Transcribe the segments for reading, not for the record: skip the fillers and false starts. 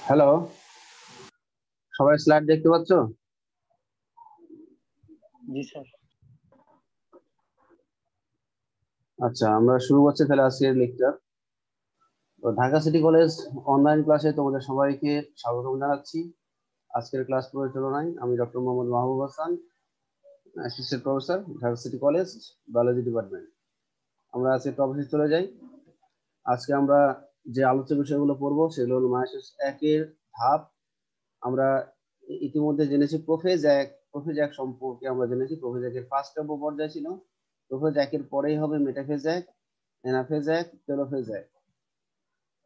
Hello, সবাই slide দেখতে পাচ্ছ? জি স্যার। আচ্ছা, আমরা শুরু করছি তাহলে আজকের লেকচার। তো ঢাকা সিটি কলেজ অনলাইন ক্লাসে তোমাদের সবাইকে স্বাগতম জানাচ্ছি। আজকের ক্লাস পরিচালনায় আমি doctor Mohammad Mahbub Hasan, assistant professor, Dhaka city college, biology department. আমরা আজকে টপিকে চলে যাই। আজকে আমরা যে আলোচ্য বিষয়গুলো পড়বো সেগুলো হলো মায়োসিস একের ধাপ। আমরা ইতিমধ্যে জেনেছি প্রোফেজ এক সম্পর্কে আমরা জেনেছি। প্রোফেজ একের ফার্স্ট পর্যায় ছিল। প্রোফেজ একের পরেই হবে মেটাফেজ এক, অ্যানাফেজ এক, টেলোফেজ এক।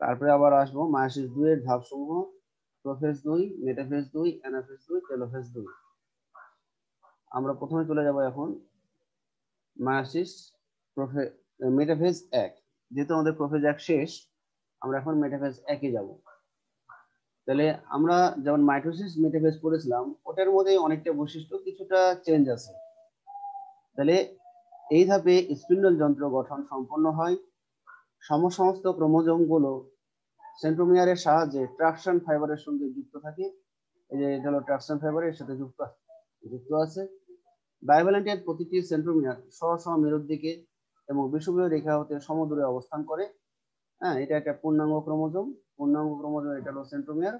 তারপরে আবার আসবো মায়োসিস দুই এর ধাপ সমূহ: প্রোফেজ দুই, মেটাফেজ দুই, অ্যানাফেজ দুই, টেলোফেজ দুই। আমরা প্রথমে চলে যাব এখন মায়োসিস মেটাফেজ এক। যেহেতু আমাদের প্রোফেজ এক শেষ, আমরা এখন মেটাফেজ একে যাব। তাহলে আমরা যেমন মাইটোসিস মেটাফেজ পড়েছিলাম, ওটার মধ্যে অনেকটা বৈশিষ্ট্য কিছুটা চেঞ্জ আছে। তাহলে এই ধাপে স্পিন্ডল যন্ত্র গঠন সম্পন্ন হয়। সমস্ত ক্রোমোজোম গুলো সেন্ট্রোমিয়ারের সাহায্যে ট্রাকশন ফাইবারের সঙ্গে যুক্ত থাকে। এই যে এটা হলো ট্রাকশন ফাইবারের সাথে যুক্ত আছে। বায়োভ্যালেন্টের প্রতিটি সেন্ট্রোমিয়ার স্ব মেরুর দিকে এবং বিষুবীয় রেখা হতে সমদূরে অবস্থান করে। হ্যাঁ, এটা একটা পূর্ণাঙ্গ ক্রোমোজোম। এটা হলো সেন্ট্রোমিয়ার।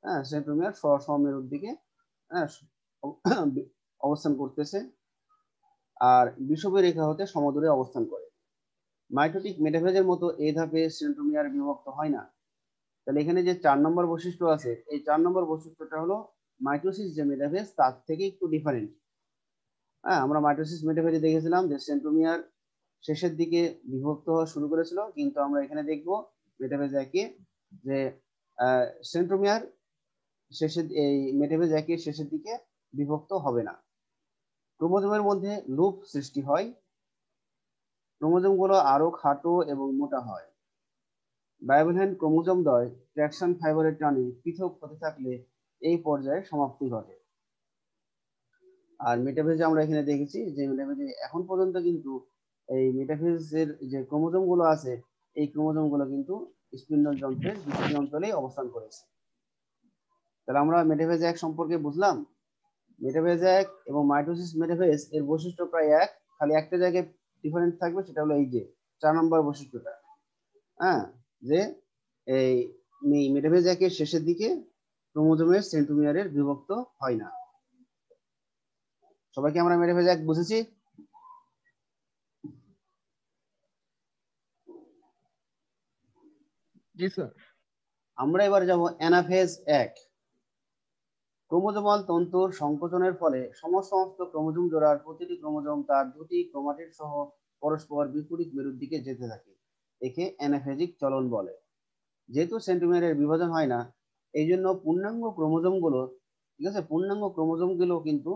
হ্যাঁ, সেন্ট্রোমিয়ার স্ব মেরুর দিকে হ্যাঁ অবস্থান করতেছে আর বিষুবীয় রেখা হতে সমদূরে অবস্থান করে। মাইটোটিক মেটাফেজের মতো এই ধাপে সেন্ট্রোমিয়ার বিভক্ত হয় না। তাহলে এখানে যে 4 নম্বর বৈশিষ্ট্য আছে, এই 4 নম্বর বৈশিষ্ট্যটা হলো মাইটোসিস যে মেটাফেজ তার থেকে একটু ডিফারেন্ট। হ্যাঁ, আমরা মাইটোসিস মেটাফেজে দেখেছিলাম যে সেন্ট্রোমিয়ার শেষের দিকে বিভক্ত হওয়া শুরু করেছিল, কিন্তু আমরা এখানে দেখব মেটাফেজ একে যে সেন্ট্রোমিয়ার এই মেটাফেজ একের শেষের দিকে বিভক্ত হবে না। ক্রোমোজোমের মধ্যে লুপ সৃষ্টি হয়। ক্রোমোজোম গুলো আরো খাটো এবং মোটা হয়। বায়োভ্যালেন্ট ক্রোমোজোম দ্বয় ট্রাকশন ফাইবারের টানে পৃথক হতে থাকলে এই পর্যায়ে সমাপ্তি ঘটে। আর মেটাফেজে আমরা এখানে দেখেছি যে মেটাফেজে এখন পর্যন্ত কিন্তু এই মেটাফেজের যে ক্রোমোজোম গুলো আছে, এই ক্রোমোজোম গুলো কিন্তু স্পিন্ডল যন্ত্রের বিপরীত অঞ্চলে অবস্থান করেছে। তাহলে আমরা মেটাফেজ এক সম্পর্কে বুঝলাম। মেটাফেজ এক এবং মাইটোসিস মেটাফেজ এর বৈশিষ্ট্য প্রায় এক, খালি একটা জায়গায় ডিফারেন্স থাকবে, সেটা হলো এই যে 4 নম্বর বৈশিষ্ট্যটা। হ্যাঁ, যে এই মেটাফেজ একের শেষের দিকে ক্রোমোজোমের সেন্ট্রোমিয়ারের বিভক্ত হয় না। সবাইকে আমরা মেটাফেজ এক বুঝেছি? জি স্যার। আমরা এবার যাব অ্যানাফেজ এক। ক্রোমোজোমাল তন্তুর সংকোচনের ফলে সমস্ত ক্রোমোজোম জোড়ার প্রতিটি ক্রোমোজোম তার দুটি ক্রোমাটিড সহ পরস্পর বিপরীত মেরুর দিকে যেতে থাকে। একে অ্যানাফেজিক চলন বলে। যেহেতু সেন্ট্রোমিয়ারের বিভাজন হয় না, এই জন্য পূর্ণাঙ্গ ক্রোমোজোম গুলো, ঠিক আছে, পূর্ণাঙ্গ ক্রোমোজোম গুলো কিন্তু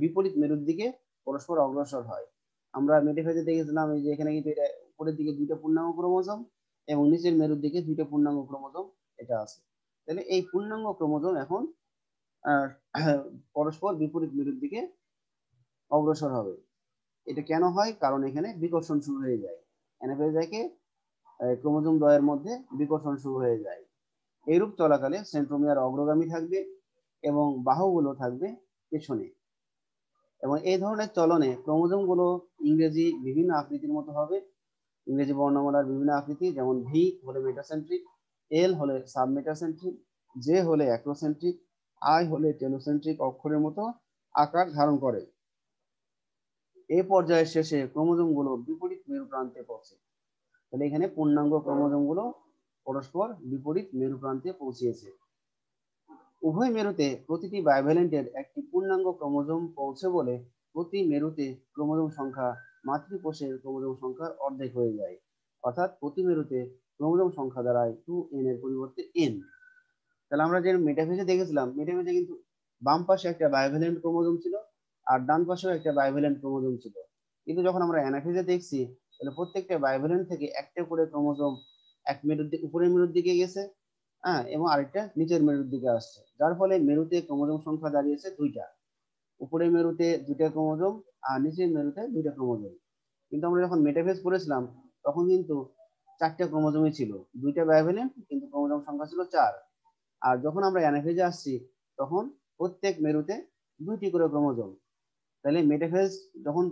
বিপরীত মেরুর দিকে পরস্পর অগ্রসর হয়। আমরা মেটাফেজে দেখেছিলাম এই যে এখানে কিন্তু এটা উপরের দিকে দুইটা পূর্ণাঙ্গ ক্রোমোজোম এবং নিচের মেরুর দিকে দুইটা পূর্ণাঙ্গ ক্রোমোজোম এটা আছে। তাহলে এই পূর্ণাঙ্গ ক্রোমোজোম এখন পরস্পর বিপরীত মেরুর দিকে অগ্রসর হবে। এটা কেন হয়? কারণ এখানে বিকর্ষণ শুরু হয়ে যায়। অ্যানাফেজ একে ক্রোমোজোম দ্বয়ের মধ্যে বিকর্ষণ শুরু হয়ে যায়। এইরূপ চলাকালে সেন্ট্রোমিয়ার অগ্রগামী থাকবে এবং বাহুগুলো থাকবে পেছনে। এবং এই ধরনের চলনে ক্রোমোজোম গুলো ইংরেজি বিভিন্ন আকৃতির মতো হবে। ইংরেজি বর্ণমালার বিভিন্ন আকৃতি, যেমন ভি হলে মেটাসেন্ট্রিক, এল হলে সাবমেটাসেন্ট্রিক, জে হলে অ্যাক্রোসেন্ট্রিক, আই হলে টেলোসেন্ট্রিক অক্ষরের মতো আকার ধারণ করে। এই পর্যায়ের শেষে ক্রোমোজোম গুলো বিপরীত মেরু প্রান্তে পৌঁছে। তাহলে এখানে পূর্ণাঙ্গ ক্রোমোজোম গুলো পরস্পর বিপরীত মেরু প্রান্তে পৌঁছিয়েছে। উভয় মেরুতে প্রতিটি বায়োভ্যালেন্টের একটি পূর্ণাঙ্গ ক্রোমোজোম পৌঁছে বলে প্রতি মেরুতে ক্রোমোজোম সংখ্যা মাতৃকোষের ক্রোমোজোম সংখ্যার অর্ধেক হয়ে যায়। অর্থাৎ প্রতি মেরুতে ক্রোমোজোম সংখ্যা দাঁড়ায় 2n এর পরিবর্তে n। তাহলে আমরা যে মেটাফেজে দেখেছিলাম, মেটাফেজে কিন্তু বাম পাশে একটা বায়োভ্যালেন্ট ক্রোমোজোম ছিল আর ডান পাশেও একটা বায়োভ্যালেন্ট ক্রোমোজোম ছিল। কিন্তু যখন আমরা অ্যানাফেজে দেখছি, তাহলে প্রত্যেকটা বায়োভ্যালেন্ট থেকে একটা করে ক্রোমোজোম এক মেরুর দিকে, উপরের মেরুর দিকে গেছে, হ্যাঁ, এবং আরেকটা নিচের মেরুর দিকে আসছে, যার ফলে মেরুতে ক্রোমোজোম সংখ্যা দাঁড়িয়েছে দুইটা। উপরের মেরুতে দুইটা ক্রোমোজোম আর নিচের মেরুতে দুইটা ক্রোমোজোম। কিন্তু আমরা যখন মেটাফেজ পড়েছিলাম তখন কিন্তু চারটা ক্রোমোজোমই ছিল, দুইটা বায়োভ্যালেন্ট, কিন্তু ক্রোমোজোম সংখ্যা ছিল 4। আর যখন আমরা অ্যানাফেজে আসছি তখন প্রত্যেক মেরুতে 2টি করে ক্রোমোজোম। তাহলে মেটাফেজ যখন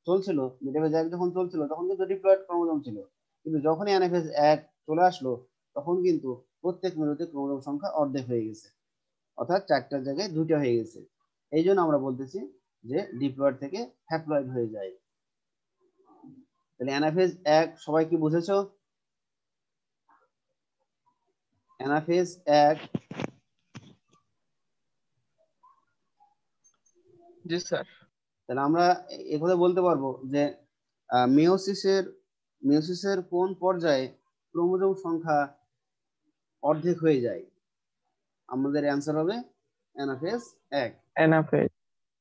চলছিল, মেটাফেজ 1 যখন চলছিল তখন কিন্তু ডিপ্লয়েড ক্রোমোজোম ছিল, কিন্তু যখনই অ্যানাফেজ 1 চলে আসলো তখন কিন্তু প্রত্যেক মেরুতে ক্রোমোজোম সংখ্যা অর্ধেক হয়ে গেছে, অর্থাৎ 4টার জায়গায় 2টা হয়ে গেছে। এই জন্য আমরা বলতেছি যে ডিপ্লয়েড থেকে হ্যাপ্লয়েড হয়ে যায়। তাহলে অ্যানাফেজ 1 সবাই কি বুঝেছো? অ্যানাফেজ 1 জি স্যার। তাহলে আমরা কথা বলতে পারবো যে মিওসিসের কোন পর্যায়ে ক্রোমোজোম সংখ্যা অর্ধেক হয়ে যায়? আমাদের অ্যান্সার হবে অ্যানাফেজ 1। অ্যানাফেজ।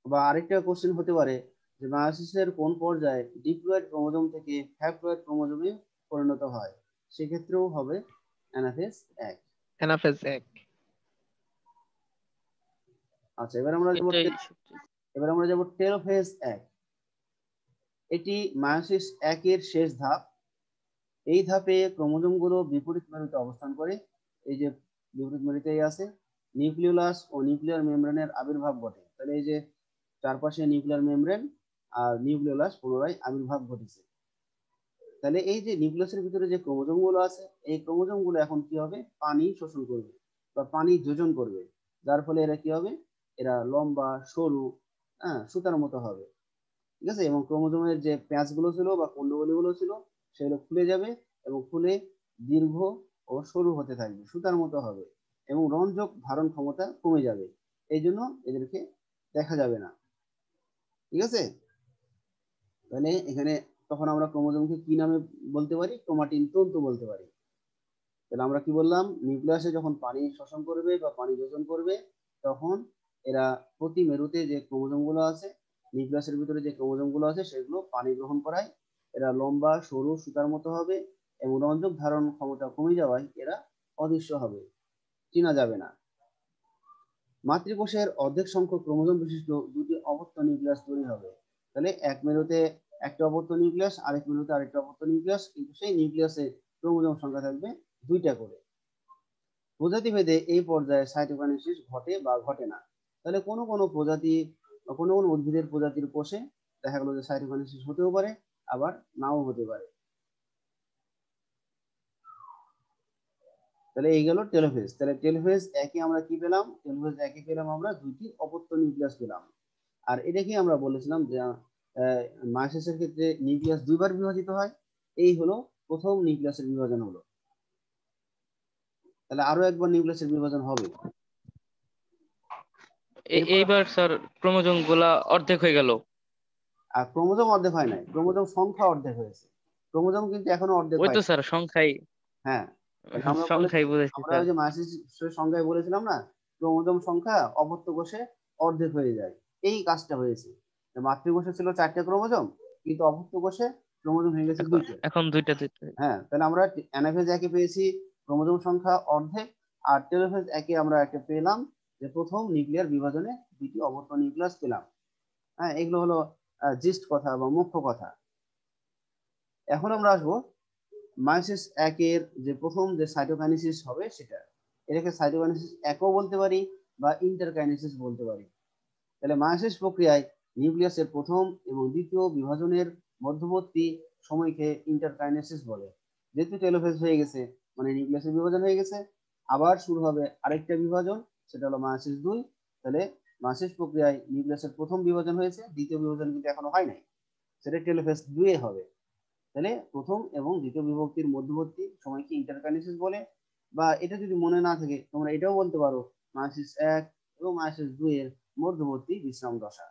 বা আরেকটা কোশ্চেন হতে পারে যে মায়োসিসের কোন পর্যায়ে ডিপ্লয়েড ক্রোমোজোম থেকে হ্যাপ্লয়েড ক্রোমোজোমে পরিণত হয়? সেক্ষেত্রেও হবে অ্যানাফেজ 1। অ্যানাফেজ 1। আচ্ছা, এটাই এবার আমরা যাব টেলোফেজ 1। এটি মায়োসিস 1 এর শেষ ধাপ। এই ধাপে ক্রোমোজোম গুলো বিপরীত মেরুতে অবস্থান করে। এই যে বিপরীত মেরুতেই আছে, নিউক্লিওলাস ও নিউক্লিয়ার মেমব্রেনের আবির্ভাব ঘটে। তাহলে এই যে চারপাশে নিউক্লিয়ার মেমব্রেন আর নিউক্লিওলাস পুনরায় আবির্ভাব ঘটেছে। তাহলে এই যে নিউক্লিয়াসের ভিতরে যে ক্রোমোজোম গুলো আছে, এই ক্রোমোজোম গুলো এখন কি হবে? পানি শোষণ করবে বা পানি যোজন করবে, যার ফলে এরা কি হবে? এরা লম্বা সরু, হ্যাঁ, সুতার মতো হবে। ঠিক আছে, এবং ক্রোমোজোমের যে প্যাচ গুলো ছিল বা কুণ্ডলী গুলো ছিল সেগুলো খুলে যাবে এবং খুলে দীর্ঘ ও সরু হতে থাকবে, সুতার মতো হবে, এবং রঞ্জক ধারণ ক্ষমতা কমে যাবে। এই জন্য এদেরকে দেখা যাবে না। ঠিক আছে, তাহলে এখানে তখন আমরা ক্রোমোজোমকে কি নামে বলতে পারি? ক্রোমাটিন তন্তু বলতে পারি। তাহলে আমরা কি বললাম? নিউক্লিয়াসে যখন পানি শোষণ করবে বা পানি যোজন করবে তখন এরা প্রতি মেরুতে যে ক্রোমোজোম গুলো আছে, নিউক্লিয়াসের ভিতরে যে ক্রোমোজোম গুলো আছে সেগুলো পানি গ্রহণ করায় এরা লম্বা সরু সুতার মতো হবে, এবং রঞ্জক ধারণ ক্ষমতা কমে যাওয়ায় এরা অদৃশ্য হবে, চেনা যাবে না। মাতৃকোষের অর্ধেক সংখ্যক ক্রোমোজোম বিশিষ্ট 2টি অপত্য নিউক্লিয়াস তৈরি হবে। তাহলে এক মেরুতে একটা অপত্য নিউক্লিয়াস, আরেক মেরুতে আরেকটা অপত্য নিউক্লিয়াস, কিন্তু সেই নিউক্লিয়াসে ক্রোমোজোম সংখ্যা থাকবে 2টা করে। প্রজাতিভেদে এই পর্যায়ে সাইটোকাইনেসিস ঘটে বা ঘটে না। তাহলে কোনো কোনো প্রজাতি বা কোনো কোনো উদ্ভিদের প্রজাতির কোষে দেখা গেলো যে সাইটোকাইনেসিস হতেও পারে, আবার নাও হতে পারে। তাহলে এই গেল টেলোফেজ। তাহলে টেলোফেজ 1-এ আমরা কি পেলাম? টেলোফেজ 1-এ পেলাম আমরা 2টি অপত্য নিউক্লিয়াস পেলাম। আর এটাকে আমরা বলেছিলাম যে মায়োসিসের ক্ষেত্রে নিউক্লিয়াস 2বার বিভাজিত হয়। এই হলো প্রথম নিউক্লিয়াসের বিভাজন হলো। তাহলে আরো একবার নিউক্লিয়াসের বিভাজন হবে। এইবার স্যার ক্রোমোজোম গুলা অর্ধেক হয়ে গেল। আর ক্রোমোজোম অর্ধেক হয় নাই, ক্রোমোজোম সংখ্যা অর্ধেক হয়েছে। ক্রোমোজোম কিন্তু এখনো অর্ধেক ওই তো হয়। স্যার সংখ্যাই। হ্যাঁ, তাহলে আমরা সংখ্যাই বুঝেছি আমরা স্যার। ওই যে মায়োসিসের সংখ্যায় বলেছিলাম না, ক্রোমোজোম সংখ্যা অপত্য কোষে অর্ধেক হয়ে যায়। এই কাজটা হয়েছে। মাতৃকোষে ছিল 4টে ক্রোমোজোম, কিন্তু অপত্য কোষে ক্রোমোজোম হয়ে গেছে এখন 2টে। এখন দুইটা দুইটা। হ্যাঁ, তাহলে আমরা অ্যানাফেজ 1-এ পেয়েছি ক্রোমোজোম সংখ্যা অর্ধেক, আর টেলোফেজ 1-এ আমরা একটা পেলাম যে প্রথম নিউক্লিয়ার বিভাজনে 2টি অপত্য নিউক্লিয়াস পেলাম। হ্যাঁ, এগুলো হলো জিস্ট কথা বা মুখ্য কথা। এখন আমরা আসবো মায়োসিস 1-এর যে প্রথম যে সাইটোকাইনেসিস হবে সেটা। এটাকে সাইটোকাইনেসিস 1-ও বলতে পারি বা ইন্টারকাইনেসিস বলতে পারি। তাহলে মায়োসিস প্রক্রিয়ায় নিউক্লিয়াসের প্রথম এবং দ্বিতীয় বিভাজনের মধ্যবর্তী সময়কে ইন্টারকাইনেসিস বলে। যেহেতু টেলোফেজ হয়ে গেছে মানে নিউক্লিয়াসের বিভাজন হয়ে গেছে, আবার শুরু হবে আরেকটা বিভাজন, সেটা হলো মায়োসিস 2। তাহলে মায়োসিস প্রক্রিয়ায় নিউক্লিয়াসের প্রথম বিভাজন হয়েছে, দ্বিতীয় বিভাজন কিন্তু এখনো হয় নাই, সেটা টেলোফেজ 2-এ হবে। তাহলে প্রথম এবং দ্বিতীয় বিভক্তির মধ্যবর্তী সময়কে ইন্টারকাইনেসিস বলে। বা এটা যদি মনে না থাকে তোমরা এটাও বলতে পারো মায়োসিস 1 এবং মায়োসিস 2 এর মধ্যবর্তী বিশ্রাম দশা,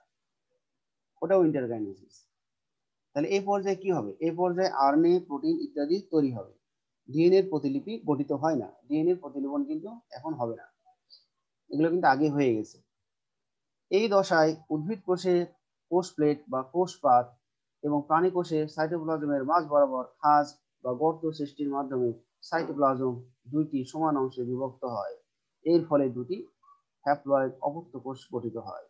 ওটাও ইন্টারকাইনেসিস। তাহলে এই পর্যায়ে কি হবে? এই পর্যায়ে আরএনএ প্রোটিন ইত্যাদি তৈরি হবে। ডিএনএ এর প্রতিলিপি গঠিত হয় না, ডিএনএ এর প্রতিলিপন কিন্তু এখন হবে না, এগুলো কিন্তু আগে হয়ে গেছে। এই দশায় উদ্ভিদ কোষে কোষ প্লেট বা কোষ পাত এবং প্রাণী কোষে সাইটোপ্লাজমের মাঝ বরাবর খাঁজ বা গর্ত সৃষ্টির মাধ্যমে সাইটোপ্লাজম 2টি সমান অংশে বিভক্ত হয়। এর ফলে 2টি হ্যাপ্লয়েড অপত্য কোষ গঠিত হয়।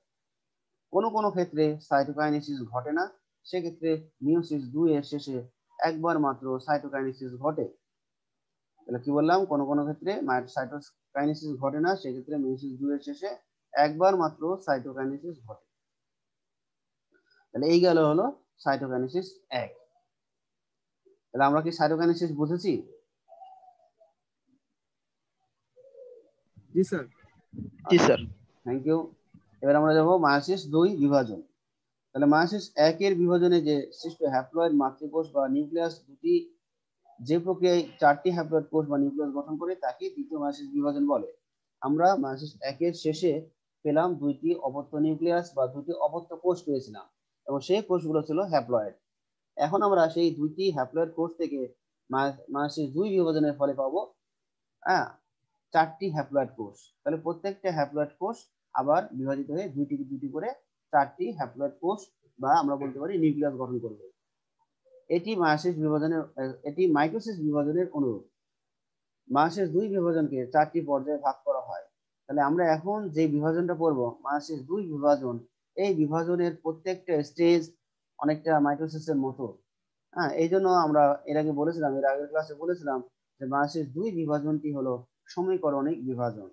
কোনো কোনো ক্ষেত্রে সাইটোকাইনেসিস ঘটে না, সেক্ষেত্রে মিওসিস 2 এর শেষে একবার মাত্র সাইটোকাইনেসিস ঘটে। তাহলে কি বললাম? কোনো কোনো ক্ষেত্রে কাইনেসিস ঘটে না, সেক্ষেত্রে মেয়োসিস 2 এর শেষে একবার মাত্র সাইটোকাইনেসিস ঘটে। তাহলে এই গেল হলো সাইটোকাইনেসিস 1। তাহলে আমরা কি সাইটোকাইনেসিস বুঝেছি? জি স্যার। জি স্যার। Thank you. এবার আমরা যাবো মায়োসিস 2 বিভাজন। তাহলে মায়োসিস 1 এর বিভাজনে যে সৃষ্ট হ্যাপ্লয়েড মাতৃকোষ বা নিউক্লিয়াস দুটি যে প্রক্রিয়ায় 4টি হ্যাপ্লয়েড কোষ বা নিউক্লিয়াস গঠন করে তাকে দ্বিতীয় মায়োসিস বিভাজন বলে। আমরা মায়োসিস 1 এর শেষে পেলাম 2টি অপত্য নিউক্লিয়াস বা 2টি অপত্য কোষ পেয়েছিলাম, এবং সেই কোষগুলো ছিল হ্যাপ্লয়েড। এখন আমরা সেই 2টি হ্যাপ্লয়েড কোষ থেকে মায়োসিস 2 বিভাজনের ফলে পাবো 4টি হ্যাপ্লয়েড কোষ। তাহলে প্রত্যেকটা হ্যাপ্লয়েড কোষ আবার বিভাজিত হয়ে দুটি করে 4টি হ্যাপ্লয়েড কোষ বা আমরা বলতে পারি নিউক্লিয়াস গঠন করবে। এটি মাইটোসিস বিভাজনের অনুরূপ। মায়োসিস 2 বিভাজনকে 4টি পর্যায়ে ভাগ করা হয়। তাহলে আমরা এখন যে বিভাজনটা পড়ব মায়োসিস 2 বিভাজন, এই বিভাজনের প্রত্যেকটা স্টেজ অনেকটা মাইটোসিসের মতো। এই জন্য আমরা এর আগের ক্লাসে বলেছিলাম যে মায়োসিস 2 বিভাজনটি হলো সমীকরণিক বিভাজন,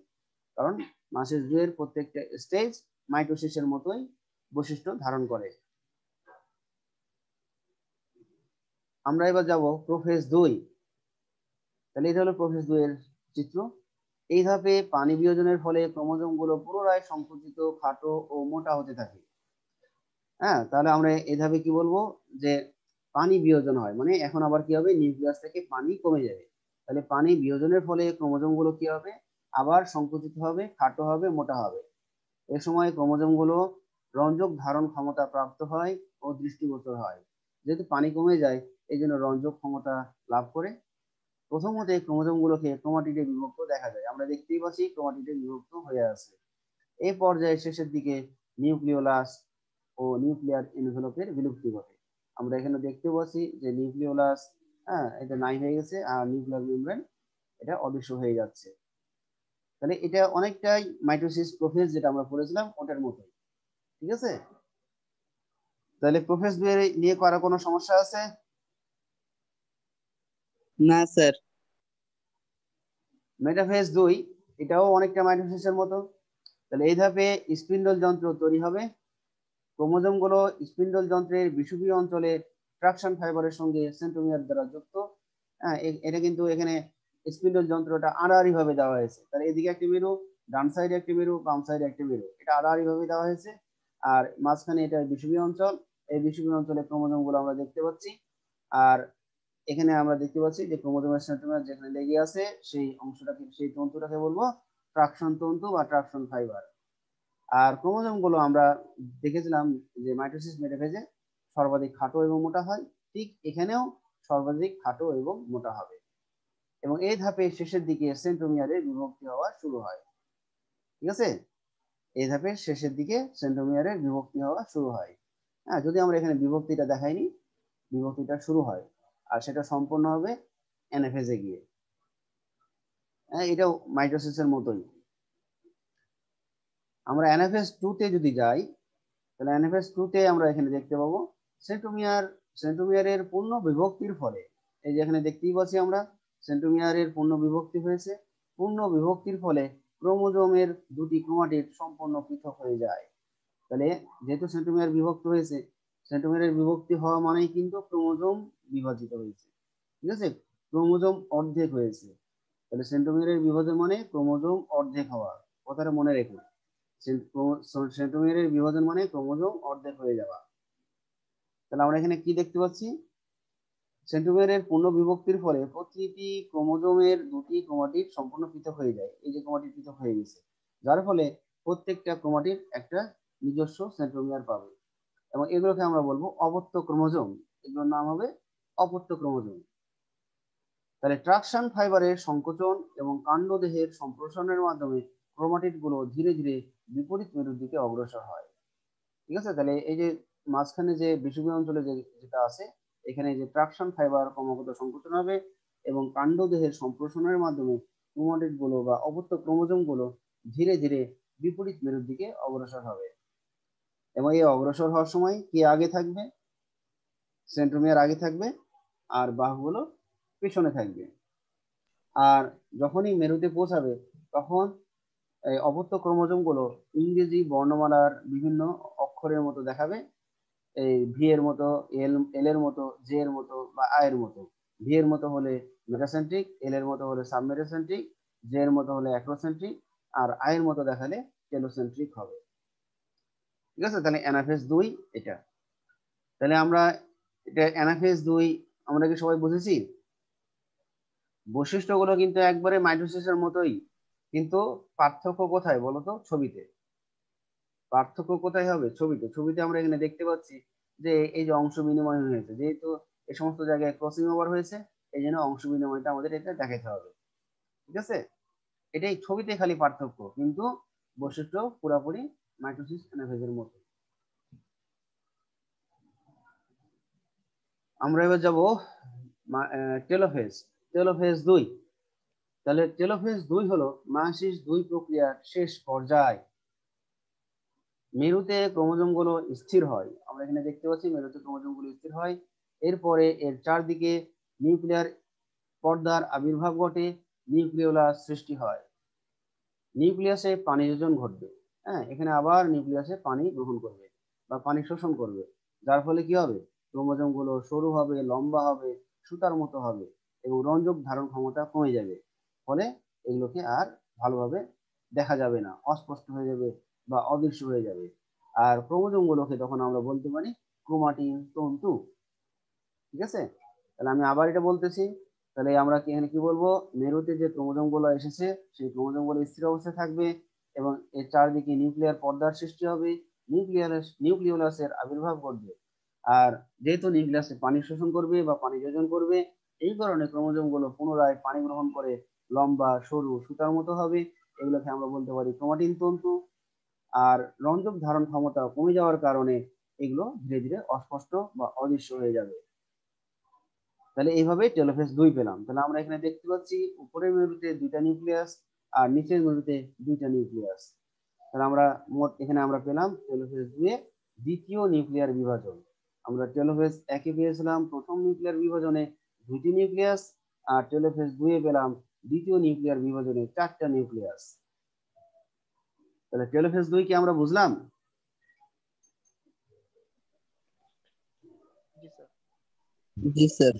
কারণ মায়োসিস 2 এর প্রত্যেকটা স্টেজ মাইটোসিসের মতোই বৈশিষ্ট্য ধারণ করে। আমরা এবার যাব প্রোফেজ 2। তাহলে এটা হলো প্রোফেজ 2 এর চিত্র। এই ধাপে পানি বিয়োজনের ফলে ক্রোমোজোম গুলো পুনরায় সংকুচিত, খাটো ও মোটা হতে থাকে। তাহলে আমরা এই ধাপে কি বলবো, যে পানি বিয়োজন হয়, মানে এখন আবার কি হবে, নিউক্লিয়াস থেকে পানি কমে যাবে। তাহলে পানি বিয়োজনের ফলে ক্রোমোজোম গুলো কি হবে, আবার সংকুচিত হবে, খাটো হবে, মোটা হবে। এ সময় ক্রোমোজোম গুলো রঞ্জক ধারণ ক্ষমতা প্রাপ্ত হয় ও দৃষ্টিগোচর হয়। যেহেতু পানি কমে যায়, এই জন্য রঞ্জক ক্ষমতা লাভ করে। প্রথমত এই ক্রোমোজোম গুলোকে ক্রোমাটিডে বিভক্ত দেখা যায়। আমরা দেখতেই পাচ্ছি ক্রোমাটিডে বিভক্ত হয়ে আছে। এই পর্যায়ে শেষের দিকে নিউক্লিওলাস ও নিউক্লিয়ার এনভেলপের বিলুপ্তি ঘটে। আমরা এখানে দেখতে পাচ্ছি যে নিউক্লিওলাস এটা নাই হয়ে গেছে, আর নিউক্লিয়ার মেমব্রেন এটা অদৃশ্য হয়ে যাচ্ছে। তাহলে এটা অনেকটাই মাইটোসিস প্রোফেজ যেটা আমরা পড়েছিলাম ওটার মতোই, ঠিক আছে? তাহলে প্রোফেজ নিয়ে করা কোনো সমস্যা আছে? না স্যার। মেটাফেজ 2 এটাও অনেকটা মাইটোসিসের মতো। তাহলে এই ধাপে স্পিন্ডল যন্ত্র তৈরি হবে। ক্রোমোজোম গুলো স্পিন্ডল যন্ত্রের বিষুবীয় অঞ্চলে ট্রাকশন ফাইবারের সঙ্গে সেন্ট্রোমিয়ার দ্বারা যুক্ত। এটা কিন্তু এখানে স্পিন্ডল যন্ত্রটা আড়াআড়ি ভাবে দেওয়া হয়েছে। তাহলে এদিকে একটি মেরু, ডান সাইডে একটি মেরু, বাম সাইডে একটি মেরু, এটা আড়াআড়ি ভাবে দেওয়া হয়েছে। আর মাঝখানে এটা বিষুবীয় অঞ্চল। এই বিষুবীয় অঞ্চলে ক্রোমোজোম গুলো আমরা দেখতে পাচ্ছি। আর এখানে আমরা দেখতে পাচ্ছি যে ক্রোমোজোমের সেন্ট্রোমিয়ার যেখানে লেগে আছে সেই অংশটাকে, সেই তন্তুটাকে বলবো ট্রাকশন তন্তু বা ট্রাকশন ফাইবার। আর ক্রোমোজোম গুলো আমরা দেখেছিলাম যে মাইটোসিস মেটাফেজে সর্বাধিক খাটো এবং মোটা হয়, ঠিক এখানেও সর্বাধিক খাটো এবং মোটা হবে। এবং এই ধাপে শেষের দিকে সেন্ট্রোমিয়ারের বিভক্তি হওয়া শুরু হয়, ঠিক আছে? এই ধাপের শেষের দিকে সেন্ট্রোমিয়ারের বিভক্তি হওয়া শুরু হয়। যদি আমরা এখানে বিভক্তিটা দেখাইনি, বিভক্তিটা শুরু হয় আর সেটা সম্পূর্ণ হবে অ্যানাফেজে গিয়ে। এটাও মাইটোসিসের মতোই। আমরা অ্যানাফেজ 2 তে যদি যাই, তাহলে অ্যানাফেজ 2 তে আমরা এখানে দেখতে পাবো সেন্ট্রোমিয়ারের পূর্ণ বিভক্তির ফলে, এই যে এখানে দেখতেই পাচ্ছি আমরা সেন্ট্রোমিয়ারের পূর্ণ বিভক্তি হয়েছে। পূর্ণ বিভক্তির ফলে ক্রোমোজোমের দুটি ক্রোমাটিড সম্পূর্ণ পৃথক হয়ে যায়। তাহলে যেহেতু সেন্ট্রোমিয়ার বিভক্ত হয়েছে, সেন্ট্রোমিয়ারের বিভক্তি হওয়া মানেই কিন্তু ক্রোমোজোম বিভাজিত হয়েছে, ঠিক আছে? ক্রোমোজোম অর্ধেক হয়েছে। তাহলে সেন্ট্রোমিয়ারের বিভাজন মানে ক্রোমোজোম অর্ধেক হওয়া, কথাটা মনে রেখে। সেন্ট্রোমিয়ারের বিভাজন মানে ক্রোমোজোম অর্ধেক হয়ে যাওয়া। তাহলে আমরা এখানে কি দেখতে পাচ্ছি, সেন্ট্রোমিয়ারের পূর্ণ বিভক্তির ফলে প্রতিটি ক্রোমোজোমের দুটি ক্রোমাটিড সম্পূর্ণ পৃথক হয়ে যায়। এই যে ক্রোমাটিড পৃথক হয়ে গেছে, যার ফলে প্রত্যেকটা ক্রোমাটিড একটা নিজস্ব সেন্ট্রোমিয়ার পাবে, এবং এগুলোকে আমরা বলবো অপত্য ক্রোমোজোম। এগুলোর নাম হবে অপত্য ক্রোমোজোম। তাহলে ট্রাকশন ফাইবারের সংকোচন এবং কাণ্ডদেহের সম্প্রসারণের মাধ্যমে ক্রোমাটিড গুলো ধীরে ধীরে বিপরীত মেরুর দিকে অগ্রসর হয়, ঠিক আছে? তাহলে এই যে মাঝখানে যে বিষুবীয় অঞ্চলে যেটা আছে, এখানে যে ট্রাকশন ফাইবার ক্রমাগত সংকোচন হবে এবং কাণ্ডদেহের সম্প্রসারণের মাধ্যমে ক্রোমাটিড গুলো বা অপত্য ক্রোমোজোম গুলো ধীরে ধীরে বিপরীত মেরুর দিকে অগ্রসর হবে। এবং এই অগ্রসর হওয়ার সময় কি আগে থাকবে, সেন্ট্রোমিয়ার আগে থাকবে আর বাহুগুলো পেছনে থাকবে। আর যখনই মেরুতে পৌঁছাবে তখন এই অপত্য ক্রোমোজোম গুলো ইংরেজি বর্ণমালার বিভিন্ন অক্ষরের মতো দেখাবে, এই ভি এর মতো, এল এর মতো, জে এর মতো বা আই এর মতো। ভি এর মতো হলে মেটাসেন্ট্রিক, এল এর মতো হলে সাবমেটাসেন্ট্রিক, জে এর মতো হলে অ্যাক্রোসেন্ট্রিক, আর আই এর মতো দেখালে টেলোসেন্ট্রিক হবে। ঠিক আছে, তাহলে অ্যানাফেজ 2 এটা। তাহলে আমরা এটা অ্যানাফেজ 2 আমরা কি সবাই বুঝেছি? বৈশিষ্ট্যগুলো কিন্তু একবারে মাইটোসিসের মতোই, কিন্তু পার্থক্য কোথায় বলতো? ছবিতে। পার্থক্য কোথায় হবে? ছবিতে। ছবিতে আমরা এখানে দেখতে পাচ্ছি যে এই যে অংশ বিনিময় হয়েছে, যেহেতু এই সমস্ত জায়গায় ক্রসিং ওভার হয়েছে, এই জন্য অংশ বিনিময়টা আমাদের এটা দেখাতে হবে। ঠিক আছে, এটাই ছবিতে খালি পার্থক্য, কিন্তু বৈশিষ্ট্য পুরোপুরি মাইটোসিস অ্যানাফেজের মতো। আমরা এবার যাব টেলোফেজ। টেলোফেজ 2। তাহলে টেলোফেজ 2 হলো মায়োসিস 2 প্রক্রিয়ার শেষ পর্যায়। মেরুতে ক্রোমোজোম গুলো স্থির হয়, আমরা এখানে দেখতে পাচ্ছি মেরুতে ক্রোমোজোম গুলো স্থির হয়। এরপরে এর চারদিকে নিউক্লিয়ার পর্দার আবির্ভাব ঘটে, নিউক্লিওলাস সৃষ্টি হয়। নিউক্লিয়াসে পানি যোজন ঘটবে। হ্যাঁ, এখানে আবার নিউক্লিয়াসে পানি গ্রহণ করবে বা পানি শোষণ করবে, যার ফলে কি হবে? ক্রোমোজোম গুলো সরু হবে, লম্বা হবে, সুতার মতো হবে এবং রঞ্জক ধারণ ক্ষমতা কমে যাবে। ফলে এগুলোকে আর ভালোভাবে দেখা যাবে না, অস্পষ্ট হয়ে যাবে বা অদৃশ্য হয়ে যাবে। আর ক্রোমোজোম গুলোকে তখন আমরা বলতে পারি ক্রোমাটিন তন্তু। ঠিক আছে, তাহলে আমি আবার এটা বলতেছি। তাহলে আমরা এখানে কি বলবো? মেরুতে যে ক্রোমোজোম গুলো এসেছে সেই ক্রোমোজোম গুলো স্থির অবস্থায় থাকবে এবং এর চারদিকে নিউক্লিয়ার পর্দার সৃষ্টি হবে, নিউক্লিওলাসের আবির্ভাব ঘটবে। আর যেহেতু নিউক্লিয়াসে পানি শোষণ করবে বা পানি যোজন করবে, এই কারণে ক্রোমোজোম গুলো পুনরায় পানি গ্রহণ করে লম্বা, সরু, সুতার মতো হবে। এগুলোকে আমরা বলতে পারি ক্রোমাটিন তন্তু। আর রঞ্জক ধারণ ক্ষমতা কমে যাওয়ার কারণে এগুলো ধীরে ধীরে অস্পষ্ট বা অদৃশ্য হয়ে যাবে। তাহলে এইভাবে টেলোফেজ 2 পেলাম। তাহলে আমরা এখানে দেখতে পাচ্ছি উপরের মেরুতে 2টা নিউক্লিয়াস আর নিচের মেরুতে 2টা নিউক্লিয়াস। তাহলে আমরা মোট এখানে আমরা পেলাম টেলোফেজ 2 এর দ্বিতীয় নিউক্লিয়ার বিভাজন। আমরা টেলোফেজ 1 এ পেয়েছিলাম প্রথম নিউক্লিয়ার বিভাজনে 2টি নিউক্লিয়াস, আর টেলোফেজ 2 এ পেলাম দ্বিতীয় নিউক্লিয়ার বিভাজনে 4টা নিউক্লিয়াস। তাহলে টেলোফেজ 2 কি আমরা বুঝলাম? জি স্যার। জি স্যার।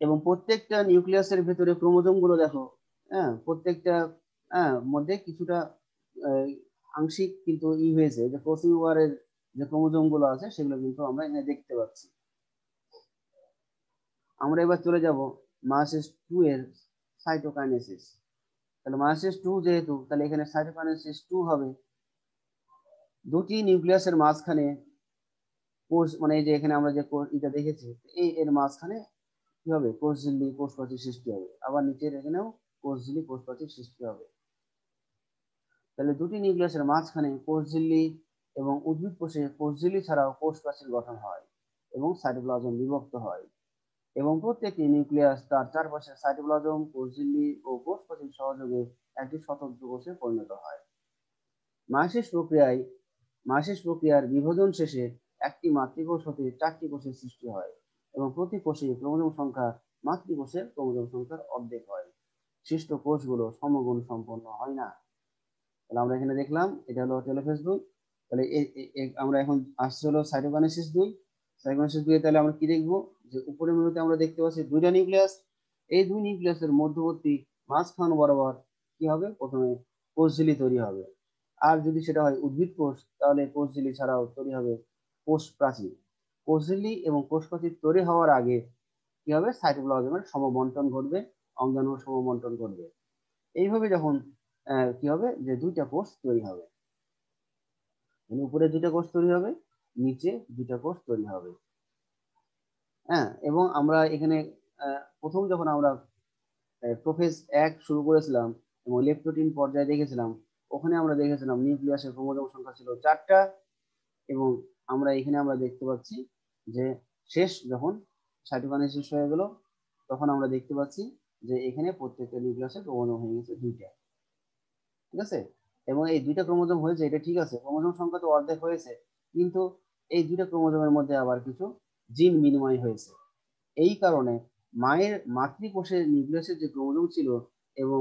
এবং প্রত্যেকটা নিউক্লিয়াসের ভেতরে ক্রোমোজোম গুলো দেখো, হ্যাঁ, প্রত্যেকটা মধ্যে কিছুটা আহ, আংশিক কিন্তু হয়েছে, যে ক্রসিং ওভারের যে ক্রোমোজোম গুলো আছে সেগুলো কিন্তু আমরা এখানে দেখতে পাচ্ছি। আমরা এবার চলে যাব মায়োসিস 2 এর সাইটোকাইনেসিস। তাহলে মায়োসিস 2 যেহেতু, তাহলে এখানে সাইটোকাইনেসিস 2 হবে। দুটি নিউক্লিয়াসের মাঝখানে কোষ, মানে এই যে এখানে আমরা যে এটা দেখেছি, এই এর মাঝখানে কি হবে? কোষঝিল্লি, কোষ প্রাচীর সৃষ্টি হবে। আবার নিচের এখানেও কোষঝিল্লি, কোষ প্রাচীর সৃষ্টি হবে। তাহলে দুটি নিউক্লিয়াসের মাঝখানে কোষঝিল্লি এবং উদ্ভিদ কোষে কোষঝিল্লি ছাড়াও কোষ প্রাচীর গঠন হয় এবং সাইটোপ্লাজম বিভক্ত হয়। এবং প্রত্যেকটি নিউক্লিয়াস তার চারপাশে সাইটোপ্লাজম, কোষঝিল্লি ও কোষ প্রাচীর সহযোগে একটি স্বতন্ত্র কোষে পরিণত হয়। মায়োসিস প্রক্রিয়ায় মায়োসিস প্রক্রিয়ার বিভাজন শেষে একটি মাতৃকোষ হতে 4টি কোষের সৃষ্টি হয় এবং প্রতি কোষে ক্রোমোজোম সংখ্যা মাতৃকোষের ক্রোমোজোম সংখ্যার অর্ধেক হয়। সৃষ্ট কোষগুলো সমগুণ সম্পন্ন হয় না। তাহলে আমরা এখানে দেখলাম এটা হলো টেলোফেজ 2। তাহলে আমরা এখন আসছে হলো সাইটোকাইনেসিস 2। সাইটোকাইনেসিস 2 তাহলে আমরা কি দেখবো? যে উপরের মেরুতে আমরা দেখতে পাচ্ছি 2টা নিউক্লিয়াস। এই 2 নিউক্লিয়াসের মধ্যবর্তী মাঝখান বরাবর কি হবে? প্রথমে কোষঝিল্লি তৈরি হবে। আর যদি সেটা হয় উদ্ভিদ কোষ, তাহলে কোষঝিল্লি ছাড়াও তৈরি হবে কোষ প্রাচীর। কোষঝিল্লি এবং কোষ প্রাচীর তৈরি হওয়ার আগে কি হবে? সাইটোপ্লাজমের সমবন্টন ঘটবে, অঙ্গাণুর সমবন্টন ঘটবে। এইভাবে যখন কি হবে? যে 2টা কোষ তৈরি হবে, মানে উপরে 2টা কোষ তৈরি হবে, নিচে 2টা কোষ তৈরি হবে। হ্যাঁ, এবং আমরা এখানে প্রথম যখন আমরা প্রোফেজ 1 শুরু করেছিলাম এবং লেপ্টোটিন পর্যায়ে দেখেছিলাম, ওখানে আমরা দেখেছিলাম নিউক্লিয়াসের ক্রোমোজোম সংখ্যা ছিল 4টা। এবং আমরা এখানে আমরা দেখতে পাচ্ছি যে শেষ যখন সাইটোকাইনেসিস হয়ে গেল, তখন আমরা দেখতে পাচ্ছি যে এখানে প্রত্যেকটা নিউক্লিয়াসের ক্রোমোজোম হয়ে গেছে 2টা। ঠিক আছে, এবং এই 2টা ক্রোমোজোম হয়েছে, এটা ঠিক আছে, ক্রোমোজোম সংখ্যা তো অর্ধেক হয়েছে, কিন্তু এই 2টা ক্রোমোজোমের মধ্যে আবার কিছু জিন বিনিময় হয়েছে। এই কারণে মায়ের মাতৃকোষের নিউক্লিয়াসের যে ক্রোমোজোম ছিল এবং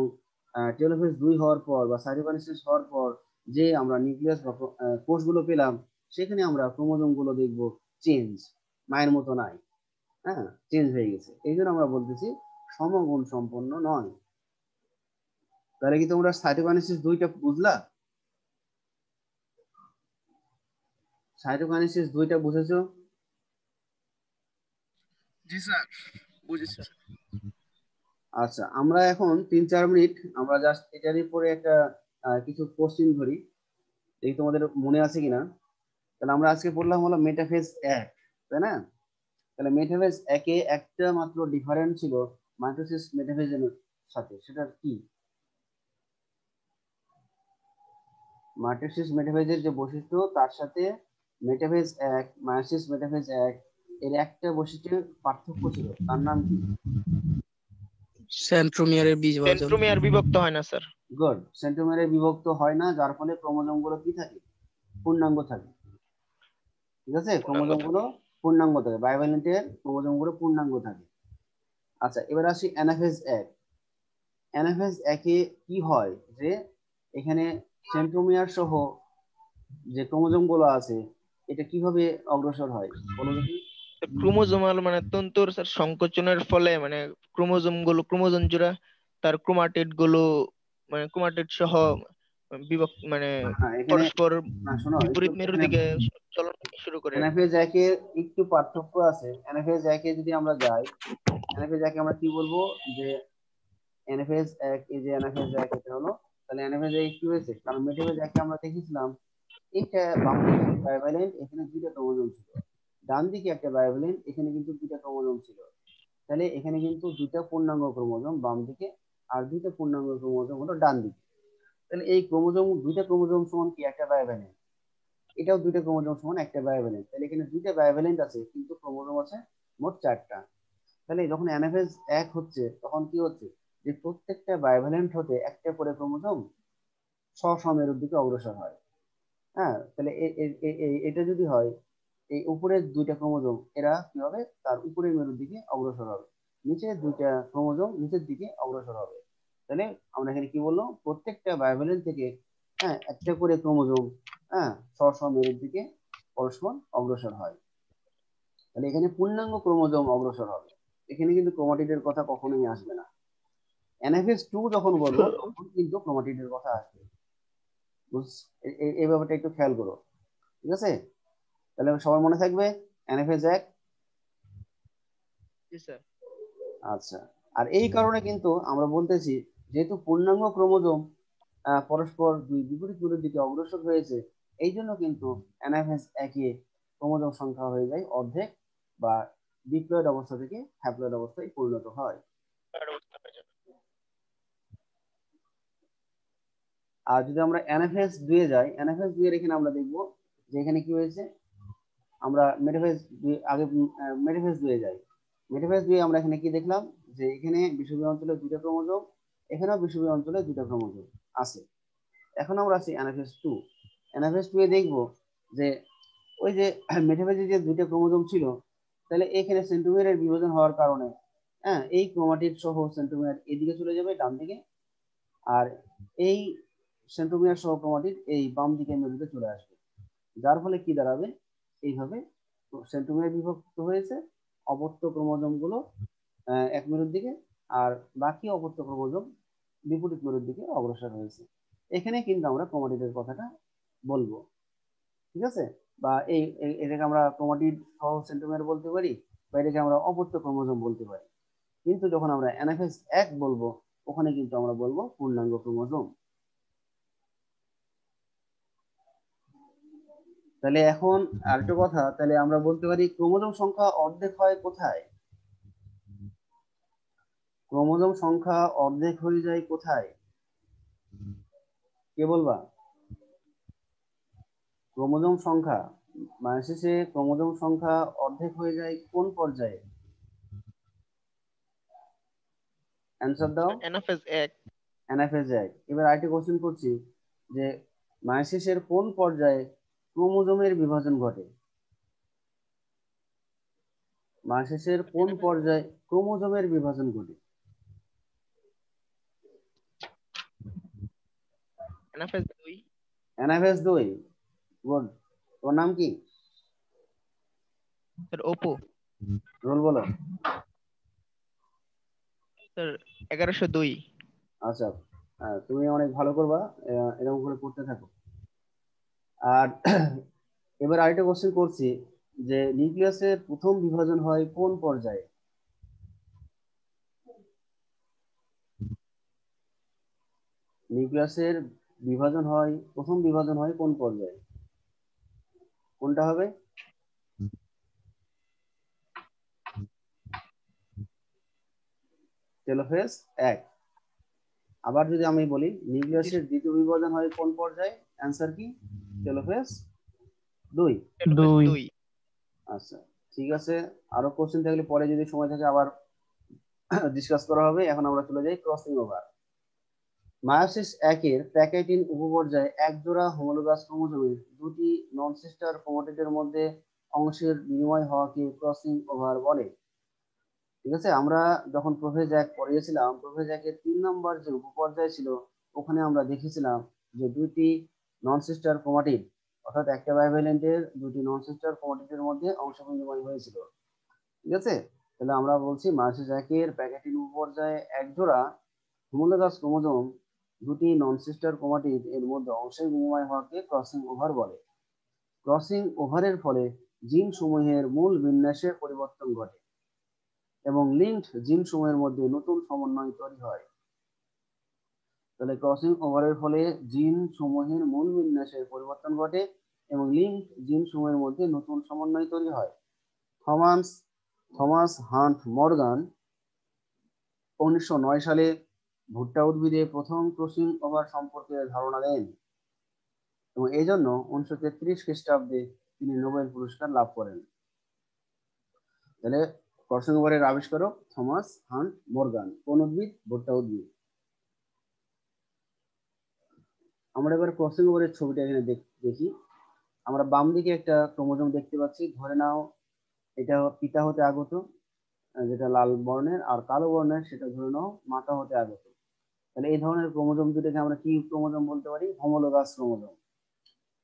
টেলোফেজ 2 হওয়ার পর বা সাইটোকাইনেসিস হওয়ার পর যে আমরা নিউক্লিয়াস বা কোষগুলো পেলাম, সেখানে আমরা ক্রোমোজোম গুলো দেখবো চেঞ্জ, মায়ের মতো নাই, হ্যাঁ, চেঞ্জ হয়ে গেছে। এই জন্য আমরা বলতেছি সমগুণ সম্পন্ন নয়। তাহলে কি তোমরা সাইটোকাইনেসিস 2টা বুঝলা? সাইটোকাইনেসিস 2টা বুঝেছো? জি স্যার, বুঝেছি। আচ্ছা, আমরা এখন 3-4 মিনিট আমরা জাস্ট এটার উপরে একটা কিছু কোশ্চেন ধরি, এই তোমাদের মনে আছে কিনা। তাহলে আমরা আজকে পড়লাম হলো মেটাফেজ 1, তাই না? তাহলে মেটাফেজ 1-এ একটা মাত্র ডিফারেন্স ছিল মাইটোসিস মেটাফেজের সাথে, সেটা কি? মাইটোসিস মেটাফেজের যে বৈশিষ্ট্য তার সাথে মেটাফেজ 1 মায়োসিস মেটাফেজ 1 এর একটা বৈশিষ্ট্যের পার্থক্য ছিল, তার নাম কি? সেন্ট্রোমিয়ারের বিভাজন। সেন্ট্রোমিয়ার বিভক্ত হয় না স্যার। গুড, সেন্ট্রোমিয়ারে বিভক্ত হয় না, যার ফলে ক্রোমোজোম গুলো কি থাকে? পূর্ণাঙ্গ থাকে। ঠিক আছে, পূর্ণাঙ্গ ক্রোমোজোম গুলো পূর্ণাঙ্গ থাকে, বায়োভ্যালেন্টের ক্রোমোজোম গুলো পূর্ণাঙ্গ থাকে। আচ্ছা, এবার আসি অ্যানাফেজ 1। অ্যানাফেজ 1-এ কি হয় যে এখানে সেন্ট্রোমিয়ার সহ যে ক্রোমোজোম গুলো আছে এটা কিভাবে অগ্রসর হয় বলো দেখি। ক্রোমোজোমাল মানে তন্তুর স্যার সংকোচনের ফলে মানে ক্রোমোজোম জোড়া তার ক্রোমাটিড গুলো মানে ক্রোমাটিড সহ বিভক্ত মানে হ্যাঁ, এখানে পরস্পর শোনো একটু, বিপরীত মেরুর এখানে দিকে চলন শুরু করে আর কি। অ্যানাফেজ 1-এর একটু পার্থক্য আছে। অ্যানাফেজ 1-এ যদি আমরা যাই, অ্যানাফেজ 1-এ আমরা কি বলবো যে অ্যানাফেজ 1, এই যে অ্যানাফেজ 1 এটা হলো, তাহলে অ্যানাফেজ 1 কি হয়েছে, কারণ মেটাফেজ 1-এ আমরা দেখেছিলাম এইটা বাম দিকে একটা বায়োভ্যালেন্ট, এখানে দুইটা ক্রোমোজোম ছিল, ডান দিকে একটা বায়োভ্যালেন্ট, এখানে কিন্তু দুইটা ক্রোমোজোম ছিল। তাহলে এখানে কিন্তু দুইটা পূর্ণাঙ্গ ক্রোমোজোম বাম দিকে আর দুইটা পূর্ণাঙ্গ ক্রোমোজোম হলো ডান দিকে। তাহলে এই ক্রোমোজোম, দুইটা ক্রোমোজোম সমান কি একটা বায়োভ্যালেন্ট, এটাও দুইটা ক্রোমোজোম সমান একটা বায়োভ্যালেন্ট। তাহলে এখানে দুইটা বায়োভ্যালেন্ট আছে কিন্তু ক্রোমোজোম আছে মোট 4টা। তাহলে যখন অ্যানাফেজ 1 হচ্ছে তখন কি হচ্ছে যে প্রত্যেকটা বায়োভ্যালেন্ট হতে একটা করে ক্রোমোজোম স্ব-মেরুর দিকে অগ্রসর হয়। হ্যাঁ, তাহলে এটা যদি হয়, এই উপরের দুইটা ক্রোমোজোম এরা কি হবে, তার উপরের মেরুর দিকে অগ্রসর হবে, নিচের দুইটা ক্রোমোজোম নিচের দিকে অগ্রসর হবে। তাহলে আমরা এখানে কি বললাম, প্রত্যেকটা বায়োভ্যালেন্ট থেকে হ্যাঁ একটা করে ক্রোমোজোম হ্যাঁ মেরুর দিকে পরস্পর অগ্রসর হয়। তাহলে এখানে পূর্ণাঙ্গ ক্রোমোজোম অগ্রসর হবে, এখানে কিন্তু ক্রোমাটিডের কথা কখনোই আসবে না। এনএফএস 2 যখন বলবো তখন কিন্তু ক্রোমাটিডের কথা আসবে। এই ব্যাপারটা একটু খেয়াল করো, ঠিক আছে? তাহলে সবার মনে থাকবে এনএফএস 1। জি স্যার। আচ্ছা, আর এই কারণে কিন্তু আমরা বলতেছি যেহেতু পূর্ণাঙ্গ ক্রোমোজোম পরস্পর দুই বিপরীত মেরুর দিকে অগ্রসর হয়েছে, এই জন্য কিন্তু এনএফএস 1-এ ক্রোমোজোম সংখ্যা হয়ে যায় অর্ধেক বা ডিপ্লয়েড অবস্থা থেকে হ্যাপ্লয়েড অবস্থায় পরিণত হয়। আর যদি আমরা এনএফএস 2-এ যাই, এনএফএস 2-এর এখানে আমরা দেখবো যে এখানে কি হয়েছে, আমরা মেটাফেজ আগে মেটাফেজ 2-এ যাই। মেটাফেজ 2-এ আমরা এখানে কি দেখলাম যে এখানে বিষুবীয় অঞ্চলে দুইটা ক্রোমোজোম, এখানেও বিষুবীয় অঞ্চলে দুইটা ক্রোমোজোম আছে। এখন আমরা আছি এনএফএস 2। এনএফএস 2-এ দেখবো যে ওই যে মেটাফেজে যে দুইটা ক্রোমোজোম ছিল, তাহলে এখানে সেন্ট্রোমিয়ারের বিভাজন হওয়ার কারণে হ্যাঁ এই ক্রোমাটিড সহ সেন্ট্রোমিয়ার এদিকে চলে যাবে ডান দিকে, আর এই সেন্ট্রোমিয়ার সহ ক্রোমাটিড এই বাম দিকে মেরুতে চলে আসবে। যার ফলে কি দাঁড়াবে, এইভাবে সেন্ট্রোমিয়ার বিভক্ত হয়েছে, অপত্য ক্রোমোজোম গুলো এক মেরুর দিকে আর বাকি অপত্য ক্রোমোজোম বিপরীত মেরুর দিকে অগ্রসর হয়েছে। এখানে কিন্তু আমরা ক্রোমাটিডের কথাটা বলবো, ঠিক আছে? বা এটাকে আমরা ক্রোমাটিড সহ সেন্ট্রোমিয়ার বলতে পারি, বা এটাকে আমরা অপত্য ক্রোমোজোম বলতে পারি। কিন্তু যখন আমরা এনএফএস 1 বলবো ওখানে কিন্তু আমরা বলবো পূর্ণাঙ্গ ক্রোমোজোম। তাহলে এখন আরেকটা কথা, তাহলে আমরা বলতে পারি ক্রোমোজোম সংখ্যা অর্ধেক হয় কোথায়? ক্রোমোজোম সংখ্যা অর্ধেক হয়ে যায় কোথায়, কে বলবা? ক্রোমোজোম সংখ্যা মানে শেষে ক্রোমোজোম সংখ্যা অর্ধেক হয়ে যায় কোন পর্যায়ে? অ্যান্সার দাও। এনাফেজ 1। অ্যানাফেজ 1। এবার আরেকটা কোশ্চেন করছি যে মায়োসিসের কোন পর্যায়ে ক্রোমোজোমের বিভাজন ঘটে? মায়োসিসের কোন পর্যায়ে ক্রোমোজোমের বিভাজন ঘটে? এনাফেজ 2। এনাফেজ 2। গুড। তোমার নাম কি? Sir Oppo. রোল বলো। স্যার 1102। আচ্ছা, তুমি অনেক ভালো করবা, এরকম করে করতে থাকো। আর এবার আরেকটা কোশ্চেন করছি যে নিউক্লিয়াসের প্রথম বিভাজন হয় কোন পর্যায়ে? নিউক্লিয়াসের প্রথম বিভাজন হয় কোন পর্যায়ে? কোনটা হবে? টেলোফেজ 1। আবার যদি আমি বলি নিউক্লিয়াসের দ্বিতীয় বিভাজন হয় কোন পর্যায়ে, অ্যান্সার কি? টেলোফেজ 2। টেলোফেজ 2। আচ্ছা, ঠিক আছে। আরো কোশ্চেন থাকলে পরে যদি সময় থাকে আবার ডিসকাস করা হবে। এখন আমরা চলে যাই ক্রসিং ওভার। মায়োসিস 1 এর প্যাকেটিন উপপর্যায়ে এক জোড়া হোমোলোগাস ক্রোমোজোমের দুটি নন সিস্টার ক্রোমাটিডের মধ্যে অংশের বিনিময় হওয়াকে ক্রসিং ওভার বলে। ঠিক আছে, আমরা যখন প্রোফেজ 1 পড়িয়েছিলাম, প্রোফেজ 1 এর 3 নম্বর যে উপপর্যায় ছিল, ওখানে আমরা দেখেছিলাম যে দুইটি নন সিস্টার ক্রোমাটিড, অর্থাৎ একটা বাইভ্যালেন্টের দুটি নন সিস্টার ক্রোমাটিডের মধ্যে অংশ বিনিময় হয়েছিল। ঠিক আছে, তাহলে আমরা বলছি মায়োসিস 1 এর প্যাকেটিন উপপর্যায়ে এক জোড়া হোমোলোগাস ক্রোমোজোম দুটি নন সিস্টার ক্রোমাটিড এর মধ্যে অংশের বিনিময় হওয়াকে ক্রসিং ওভার বলে। ক্রসিং ওভারের ফলে জিন সমূহের মূল বিন্যাসে পরিবর্তন ঘটে এবং লিঙ্কড জিন সমূহের মধ্যে নতুন সমন্বয় তৈরি হয়। তাহলে ক্রসিং ওভারের ফলে জিন সমূহের মূল বিন্যাসের পরিবর্তন ঘটে এবং লিঙ্কড জিন সমূহের মধ্যে নতুন সমন্বয় তৈরি হয়। থমাস হান্ট মর্গান 1909 সালে ভুট্টা উদ্ভিদে প্রথম ক্রসিং ওভার সম্পর্কে ধারণা দেন এবং এই জন্য 1933 খ্রিস্টাব্দে তিনি নোবেল পুরস্কার লাভ করেন। তাহলে ক্রসিং ওভারের আবিষ্কারক থমাস হান্ট মর্গান। কোন উদ্ভিদ? ভুট্টা উদ্ভিদ। আমরা এবার ক্রসিং ওভারের ছবিটা এখানে দেখি। আমরা বাম দিকে একটা ক্রোমোজোম দেখতে পাচ্ছি। ধরে নাও এটা পিতা হতে আগত, যেটা লাল বর্ণের, আর কালো বর্ণের সেটা ধরে নাও মাতা হতে আগত। তাহলে এই ধরনের ক্রোমোজোম দুটোকে আমরা কি ক্রোমোজোম বলতে পারি? Homologous chromosome.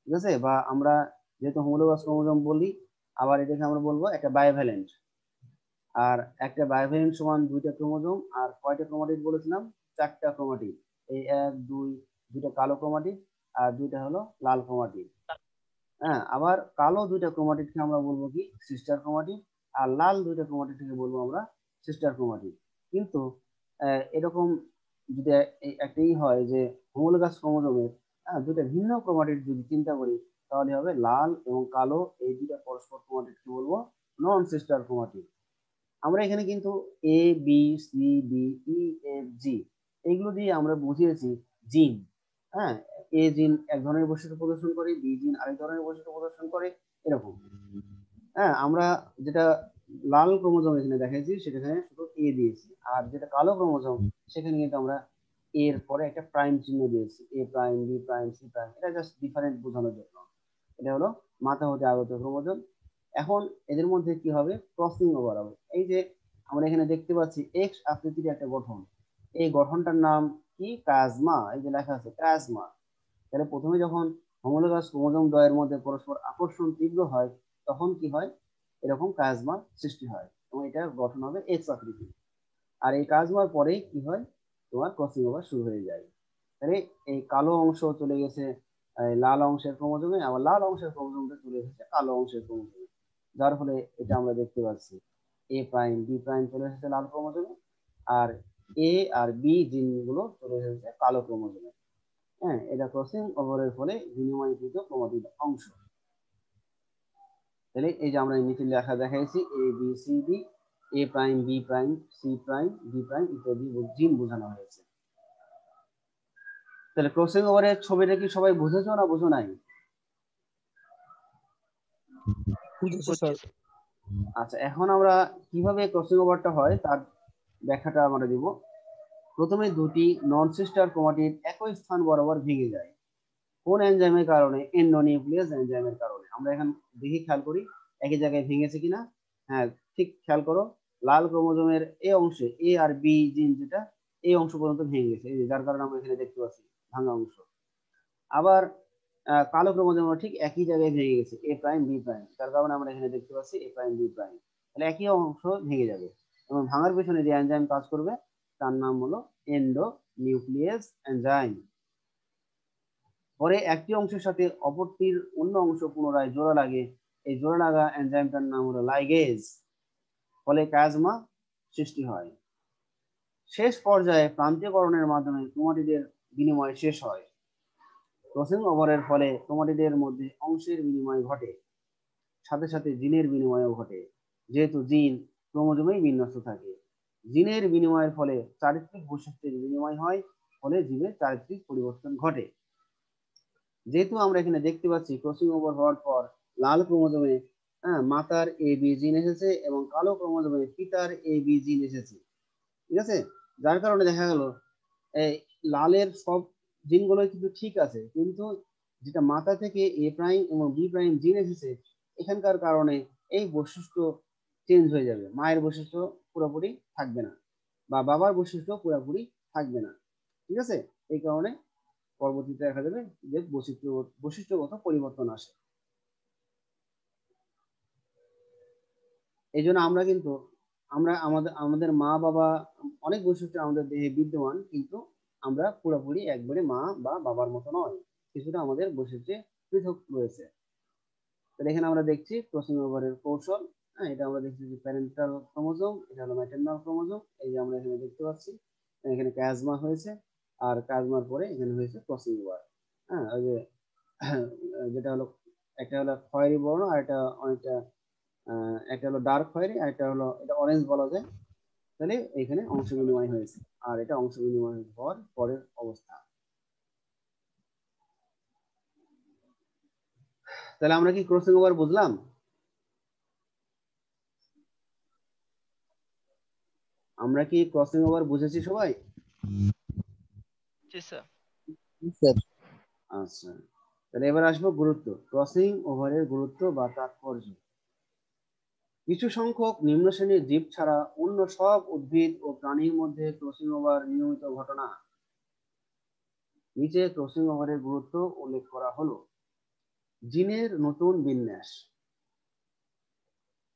ঠিক আছে, বা আমরা যেহেতু হোমোলোগাস ক্রোমোজোম বলি, আবার এটাকে আমরা বলবো একটা বায়োভ্যালেন্ট। আর একটা বায়োভ্যালেন্ট সমান দুইটা ক্রোমোজোম, আর কয়টা ক্রোমাটিড বলেছিলাম? 4টা ক্রোমাটিড। এই 1 2, দুইটা কালো ক্রোমাটিড আর দুইটা হলো লাল ক্রোমাটিড। হ্যাঁ, আবার কালো দুইটা ক্রোমাটিডকে আমরা বলবো কি? Sister chromatid. আর লাল দুইটা ক্রোমাটিডকে বলবো আমরা সিস্টার ক্রোমাটিড। কিন্তু এরকম যদি একটাই হয় যে হোমোলোগাস ক্রোমোজোমের দুইটা ভিন্ন ক্রোমাটিড যদি চিন্তা করি, তাহলে হবে লাল এবং কালো এই দুইটা পরস্পর ক্রোমাটিডকে বলবো নন সিস্টার ক্রোমাটিড। আমরা এখানে কিন্তু A B C D E F G এগুলো দিয়ে আমরা বুঝিয়েছি জিন। হ্যাঁ, এ জিন এক ধরনের বৈশিষ্ট্য প্রদর্শন করে, বি জিন আরেক ধরনের বৈশিষ্ট্য প্রদর্শন করে, এরকম। হ্যাঁ, আমরা যেটা লাল ক্রোমোজোম এখানে দেখাইছি সেখানে শুধু এ দিয়েছি, আর যেটা কালো ক্রোমোজোম সেখানে কিন্তু আমরা এর পরে একটা প্রাইম চিহ্ন দিয়েছি, A prime B prime C prime. এটা জাস্ট ডিফারেন্ট বোঝানোর জন্য। এটা হলো মাথা হতে আগত ক্রোমোজোম। এখন এদের মধ্যে কি হবে? ক্রসিং ওভার হবে। এই যে আমরা এখানে দেখতে পাচ্ছি এক্স আকৃতির একটা গঠন, এই গঠনটার নাম কি? কাজমা। এই যে লেখা আছে কাজমা। তাহলে প্রথমে যখন হোমোলোগাস ক্রোমোজোম দ্বয়ের মধ্যে পরস্পর আকর্ষণ তীব্র হয়, তখন কি হয়? এরকম কাজমা সৃষ্টি হয় এবং এটার গঠন হবে এক্স আকৃতি। আর এই কাজমার পরেই কি হয়? তোমার ক্রসিং ওভার শুরু হয়ে যায়। তাহলে এই কালো অংশ চলে গেছে লাল অংশের ক্রোমোজোমে, আবার লাল অংশের ক্রোমোজোমটা চলে এসেছে কালো অংশের ক্রোমোজোমে, যার ফলে এটা আমরা দেখতে পাচ্ছি এ প্রাইম বি প্রাইম চলে এসেছে লাল ক্রোমোজোমে, আর এ আর বি জিনগুলো চলে এসেছে কালো ক্রোমোজোমে। হ্যাঁ, এটা ক্রসিং ওভারের ফলে বিনিময়কৃত ক্রোমাটিড অংশ। তাহলে এই যে আমরা নিচে লেখা দেখাইছি A B C D, A prime B prime C prime D prime ইত্যাদি জিন বোঝানো হয়েছে। তাহলে ক্রসিং ওভারের ছবিটা কি সবাই বুঝেছো না বুঝো নাই? আচ্ছা, এখন আমরা কিভাবে ক্রসিং ওভারটা হয় তার ব্যাখ্যাটা আমরা দিব। প্রথমে দুটি নন সিস্টার ক্রোমাটিড একই স্থান বরাবর ভেঙে যায়। কোন এনজাইমের কারণে? এন্ডোনিউক্লিয়াস এনজাইমের কারণে। আমরা এখন দেখি, খেয়াল করি একই জায়গায় ভেঙেছে কিনা। হ্যাঁ, ঠিক খেয়াল করো, লাল ক্রোমোজোমের এ অংশে এ আর বি জিন যেটা, এই অংশ পর্যন্ত ভেঙে গেছে, এই যার কারণে আমরা এখানে দেখতে পাচ্ছি ভাঙা অংশ। আবার কালো ক্রোমোজোম ঠিক একই জায়গায় ভেঙে গেছে, এ প্রাইম বি প্রাইম, তার কারণে আমরা এখানে দেখতে পাচ্ছি এ প্রাইম বি প্রাইম, তাহলে একই অংশ ভেঙে যাবে এবং ভাঙার পেছনে যে এনজাইম কাজ করবে তার নাম হলো এন্ডো নিউক্লিয়াস এনজাইম। পরে একটি অংশের সাথে অপরটির অন্য অংশ পুনরায় জোড়া লাগে, এই জোড়া লাগা এনজাইমটার নাম হলো লাইগেজ, ফলে কাজমা সৃষ্টি হয়। শেষ পর্যায়ে প্রান্তীয়করণের মাধ্যমে ক্রোমাটিডের বিনিময় শেষ হয়। ক্রসিং ওভারের ফলে ক্রোমাটিডের মধ্যে অংশের বিনিময় ঘটে, সাথে সাথে জিনের বিনিময়ও ঘটে, যেহেতু জিন ক্রোমোজোমেই বিন্যস্ত থাকে। জিনের বিনিময়ের ফলে চারিত্রিক বৈশিষ্ট্যের বিনিময় হয়, ফলে জীবের চারিত্রিক পরিবর্তন ঘটে। যেহেতু আমরা এখানে দেখতে পাচ্ছি ক্রসিং ওভার হওয়ার পর লাল ক্রোমোজোমে মাতার এ বি জিন এসেছে এবং কালো ক্রোমোজোমে পিতার এ বি জিন এসেছে, ঠিক আছে। যার কারণে দেখা গেল এই লালের সব জিনগুলো কিন্তু ঠিক আছে, কিন্তু যেটা মাথা থেকে এ প্রাইম এবং বি প্রাইম জিন এসেছে এখানকার কারণে এই বৈশিষ্ট্য চেঞ্জ হয়ে যাবে, মায়ের বৈশিষ্ট্য পুরোপুরি থাকবে না বা বাবার বৈশিষ্ট্য পুরোপুরি থাকবে না, ঠিক আছে। এই কারণে পরবর্তীতে দেখা যাবে যে বৈশিষ্ট্যগত পরিবর্তন আসে। এই জন্য আমরা কিন্তু আমরা আমাদের আমাদের মা বাবা অনেক বৈশিষ্ট্য আমাদের দেহে বিদ্যমান, কিন্তু আমরা পুরোপুরি একবারে মা বা বাবার মতো নয়, কিছুটা আমাদের বৈশিষ্ট্যে পৃথক রয়েছে। তাহলে এখানে আমরা দেখছি ক্রসিং ওভারের কৌশল। হ্যাঁ, এটা আমরা দেখছি যে প্যারেন্টাল ক্রোমোজোম, এটা হলো ম্যাটারনাল ক্রোমোজোম, এই যে আমরা এখানে দেখতে পাচ্ছি এখানে ক্যাজমা হয়েছে, আর ক্যাজমার পরে এখানে হয়েছে ক্রসিং ওভার। হ্যাঁ, ওই যে যেটা হলো একটা হলো খয়েরি বর্ণ আর এটা অনেকটা একটা হলো ডার্ক খয়েরি আর একটা হলো এটা অরেঞ্জ বলা যায়। তাহলে এখানে অংশ বিনিময় হয়েছে, আর এটা অংশ বিনিময় হওয়ার পরের অবস্থা। তাহলে আমরা কি ক্রসিং ওভার বুঝলাম? আমরা কি ক্রসিং ওভার বুঝেছি সবাই? জি স্যার। স্যার আচ্ছা, তাহলে এবার আসবো গুরুত্ব, ক্রসিং ওভারের গুরুত্ব বা তাৎপর্য। কিছু সংখ্যক নিম্ন শ্রেণীর জীব ছাড়া অন্য সব উদ্ভিদ ও প্রাণীর মধ্যে ক্রসিং ওভার নিয়মিত ঘটনা। নিচে ক্রসিং ওভারের গুরুত্ব উল্লেখ করা হলো। জিনের নতুন বিন্যাস।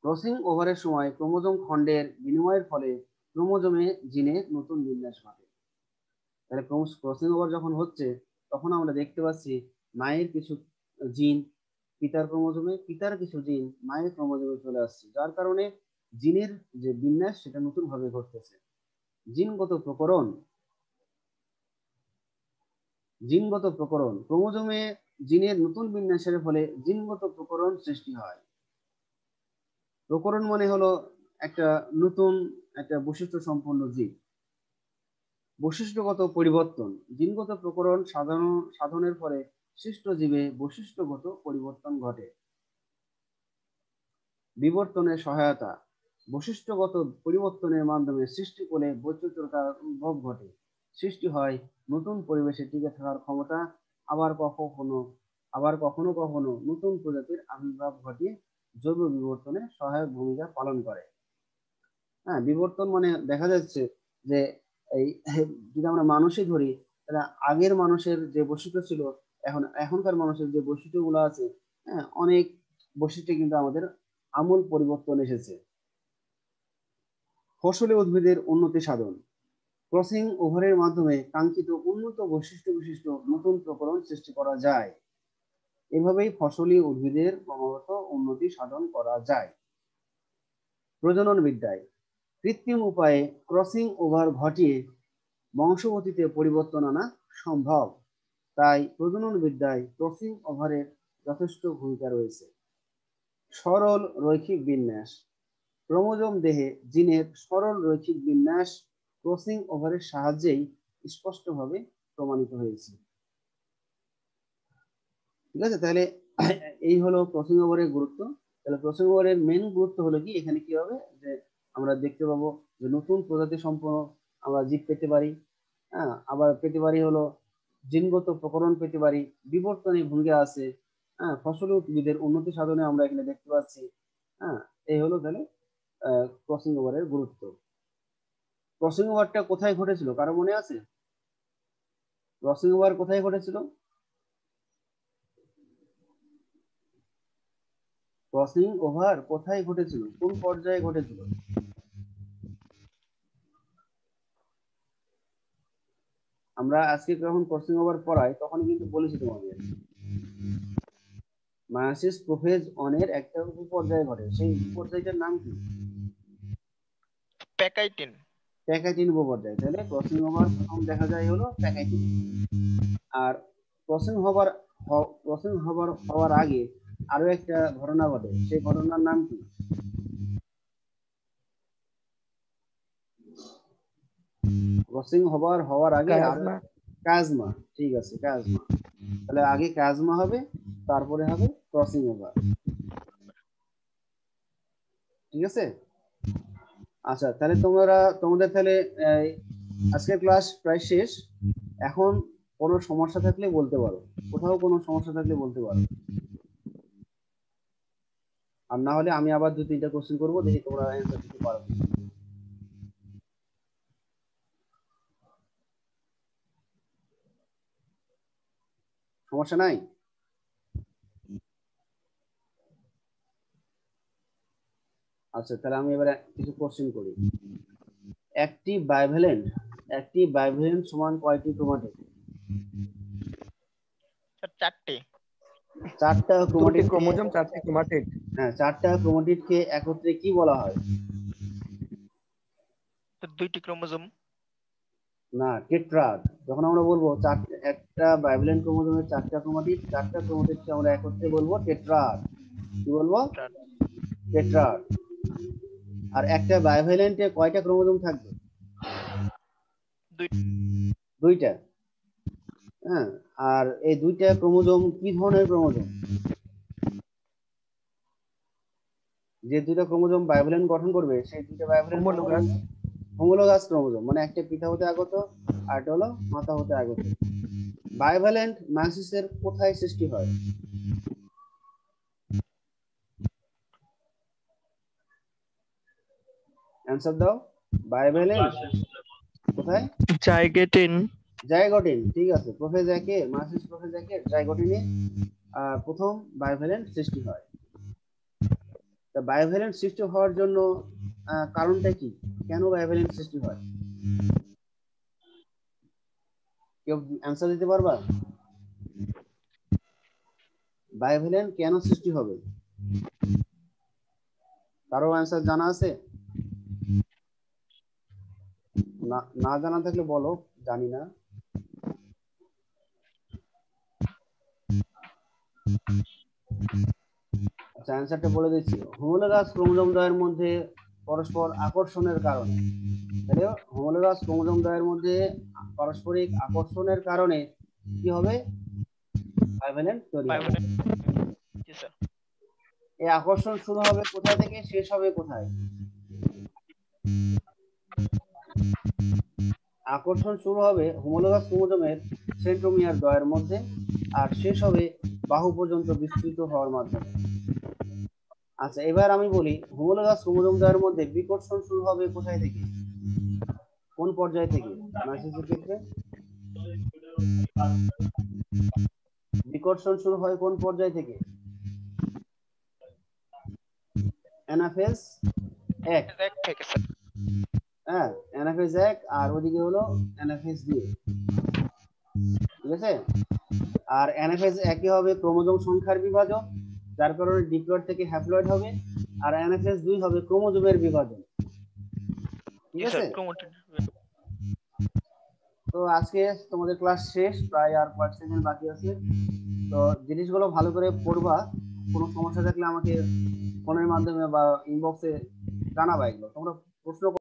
ক্রসিং ওভারের সময় ক্রোমোজোম খণ্ডের বিনিময়ের ফলে ক্রোমোজোমে জিনের নতুন বিন্যাস ঘটে। তাহলে ক্রসিং ওভার যখন হচ্ছে তখন আমরা দেখতে পাচ্ছি মায়ের কিছু জিন পিতার ক্রোমোজোমে, পিতার কিছু জিন মায়ের ক্রোমোজোমে চলে আসছে, যার কারণে জিনের যে বিন্যাস সেটা নতুন ভাবে ঘটতেছে। জিনগত প্রকরণ। জিনগত প্রকরণ ক্রোমোজোমে জিনের নতুন বিন্যাসের ফলে জিনগত প্রকরণ সৃষ্টি হয়। প্রকরণ মানে হলো একটা নতুন একটা বৈশিষ্ট্য সম্পন্ন জীব। বৈশিষ্ট্যগত পরিবর্তন। জিনগত প্রকরণ সাধনের ফলে সৃষ্ট জীবে বৈশিষ্ট্যগত পরিবর্তন ঘটে। বিবর্তনের সহায়তা। বৈশিষ্ট্যগত পরিবর্তনের মাধ্যমে সৃষ্টি করে বৈচিত্র্যতার উদ্ভব ঘটে, সৃষ্টি হয় নতুন পরিবেশে টিকে থাকার ক্ষমতা। আবার কখনো কখনো নতুন প্রজাতির আবির্ভাব ঘটিয়ে জৈব বিবর্তনে সহায়ক ভূমিকা পালন করে। হ্যাঁ, বিবর্তন মানে দেখা যাচ্ছে যে এই যদি আমরা মানুষই ধরি তাহলে আগের মানুষের যে বৈশিষ্ট্য ছিল এখনকার মানুষের যে বৈশিষ্ট্যগুলো আছে, হ্যাঁ, অনেক বৈশিষ্ট্যে কিন্তু আমাদের আমূল পরিবর্তন এসেছে। ফসলি উদ্ভিদের উন্নতি সাধন। ক্রসিং ওভারের মাধ্যমে কাঙ্ক্ষিত উন্নত বৈশিষ্ট্য বিশিষ্ট নতুন প্রকরণ সৃষ্টি করা যায়। এভাবেই ফসলি উদ্ভিদের ক্রমাগত উন্নতি সাধন করা যায়। প্রজনন বিদ্যায় কৃত্রিম উপায়ে ক্রসিং ওভার ঘটিয়ে বংশগতিতে পরিবর্তন আনা সম্ভব, তাই প্রজনন বিদ্যায় ক্রসিং ওভারের যথেষ্ট ভূমিকা রয়েছে। সরল রৈখিক বিন্যাস। ক্রোমোজোম দেহে জিনের সরল রৈখিক বিন্যাস ক্রসিং ওভারের সাহায্যেই স্পষ্টভাবে প্রমাণিত হয়েছে। ঠিক আছে, তাহলে এই হলো ক্রসিং ওভারের গুরুত্ব। তাহলে ক্রসিং ওভারের মেন গুরুত্ব হলো কি, এখানে কি হবে যে আমরা দেখতে পাবো যে নতুন প্রজাতি সম্পন্ন আমরা জীব পেতে পারি। হ্যাঁ, আবার পেতে পারি হলো জিনগত প্রকরণ পেতে পারি, বিবর্তনের ভূমিকা আছে। হ্যাঁ, ফসল উদ্ভিদের উন্নতি সাধনে আমরা এখানে দেখতে পাচ্ছি। হ্যাঁ, এই হলো তাহলে ক্রসিং ওভারের গুরুত্ব। ক্রসিং ওভারটা কোথায় ঘটেছিল কারো মনে আছে? ক্রসিং ওভার কোথায় ঘটেছিল? ক্রসিং ওভার কোথায় ঘটেছিল, কোন পর্যায়ে ঘটেছিল? আমরা আজকে যখন ক্রসিং ওভার পড়াই তখন কিন্তু বলেছি তোমাদের মায়াসিস প্রোফেজ অনের একটা উপপর্যায় ঘটে, সেই উপপর্যায়টার নাম কি? প্যাকাইটিন। প্যাকাইটিন উপপর্যায়। তাহলে ক্রসিং ওভার প্রথম দেখা যায় হলো প্যাকাইটিন। আর ক্রসিং হওয়ার আগে আরো একটা ঘটনা ঘটে, সেই ঘটনার নাম কি? ক্রসিং হওয়ার আগে কাজমা। ঠিক আছে, কাজমা। তাহলে আগে কাজমা হবে, তারপরে হবে ক্রসিং ওভার। ঠিক আছে। আচ্ছা, তাহলে তোমাদের তাহলে আজকের ক্লাস প্রায় শেষ। এখন কোনো সমস্যা থাকলে বলতে পারো, কোথাও কোনো সমস্যা থাকলে বলতে পারো, আর না হলে আমি আবার 2-3টা কোশ্চেন করবো, দেখি তোমরা অ্যান্সার দিতে পারো। সমস্যা নাই? আচ্ছা, তাহলে আমি এবারে কিছু কোশ্চেন করি। একটি বাইভ্যালেন্ট সমান কয়টি ক্রোমাটিড? চারটে। চারটা ক্রোমাটিড, ক্রোমোজোম 4টি ক্রোমাটিড। হ্যাঁ, চারটা ক্রোমাটিডকে একত্রে কি বলা হয়? দুইটি ক্রোমোজোম। না, টেট্রাড। যখন আমরা বলবো একটা বাইভ্যালেন্ট ক্রোমোজোমের চারটা ক্রোমাটিডকে আমরা একত্রে বলবো টেট্রাড। কি বলবো? টেট্রাড। আর একটা বাইভ্যালেন্টে কয়টা ক্রোমোজোম থাকবে? দুইটা। হ্যাঁ, আর এই দুইটা ক্রোমোজোম কি ধরনের ক্রোমোজোম? যে দুইটা ক্রোমোজোম বাইভ্যালেন্ট গঠন করবে সেই দুইটা বাইভ্যালেন্ট হোমোলোগাস ক্রোমোজোম, মানে একটা পিতা হতে আগত আর একটা হলো মাতা হতে আগত। বাইভ্যালেন্ট মায়োসিসের কোথায় সৃষ্টি হয়? অ্যানসার দাও। বাইভ্যালেন্ট কোথায়? জাইগোটিন। ঠিক আছে, প্রোফেজ একে, মায়োসিস প্রোফেজ একে জাইগোটিনে প্রথম বাইভ্যালেন্ট সৃষ্টি হয়। তা বাইভ্যালেন্ট সৃষ্টি হওয়ার জন্য কারণটা কি? কেন বাইভ্যালেন্ট সৃষ্টি হয়? কেউ অ্যানসার দিতে পারবা? বাইভ্যালেন্ট কেন সৃষ্টি হবে? কারো অ্যানসার জানা আছে? না জানা থাকলে বলো, জানি না। আচ্ছা, অ্যানসারটা বলে দিচ্ছি। হোমোলোগাস ক্রোমোজোম দ্বয়ের মধ্যে পরস্পর আকর্ষণের কারণে। তাহলে হোমোলোগাস ক্রোমোজোম দ্বয়ের মধ্যে পারস্পরিক আকর্ষণের কারণে কি হবে? বাইভ্যালেন্ট তৈরি হবে। এই আকর্ষণ শুরু হবে কোথায় থেকে, শেষ হবে কোথায়? আকর্ষণ শুরু হবে হোমোলোগাস ক্রোমোজোমের সেন্ট্রোমিয়ার দ্বয়ের মধ্যে, আর শেষ হবে বাহু পর্যন্ত বিস্তৃত হওয়ার মাধ্যমে। আচ্ছা, এবার আমি বলি হোমোলোগাস ক্রোমোজোম দ্বয়ের মধ্যে বিকর্ষণ শুরু হবে কোথায় থেকে, কোন পর্যায় থেকে? মায়োসিসের ক্ষেত্রে বিকর্ষণ শুরু হয় কোন পর্যায় থেকে? অ্যানাফেজ 1। হ্যাঁ, অ্যানাফেজ 1, আর ওদিকে হলো অ্যানাফেজ 2। ঠিক আছে। আর অ্যানাফেজ 1 এ হবে ক্রোমোজোম সংখ্যার বিভাজন, যার কারণে ডিপ্লয়েড থেকে হ্যাপ্লয়েড হবে। আর অ্যানাফেজ 2 হবে ক্রোমোজোমের বিভাজন। ঠিক আছে। তো আজকে তোমাদের ক্লাস শেষ, প্রায় আর কয়েক সেকেন্ড বাকি আছে। তো জিনিসগুলো ভালো করে পড়বা। কোনো সমস্যা থাকলে আমাকে ফোনের মাধ্যমে বা ইনবক্সে জানাবা। এগুলো তোমরা প্রশ্ন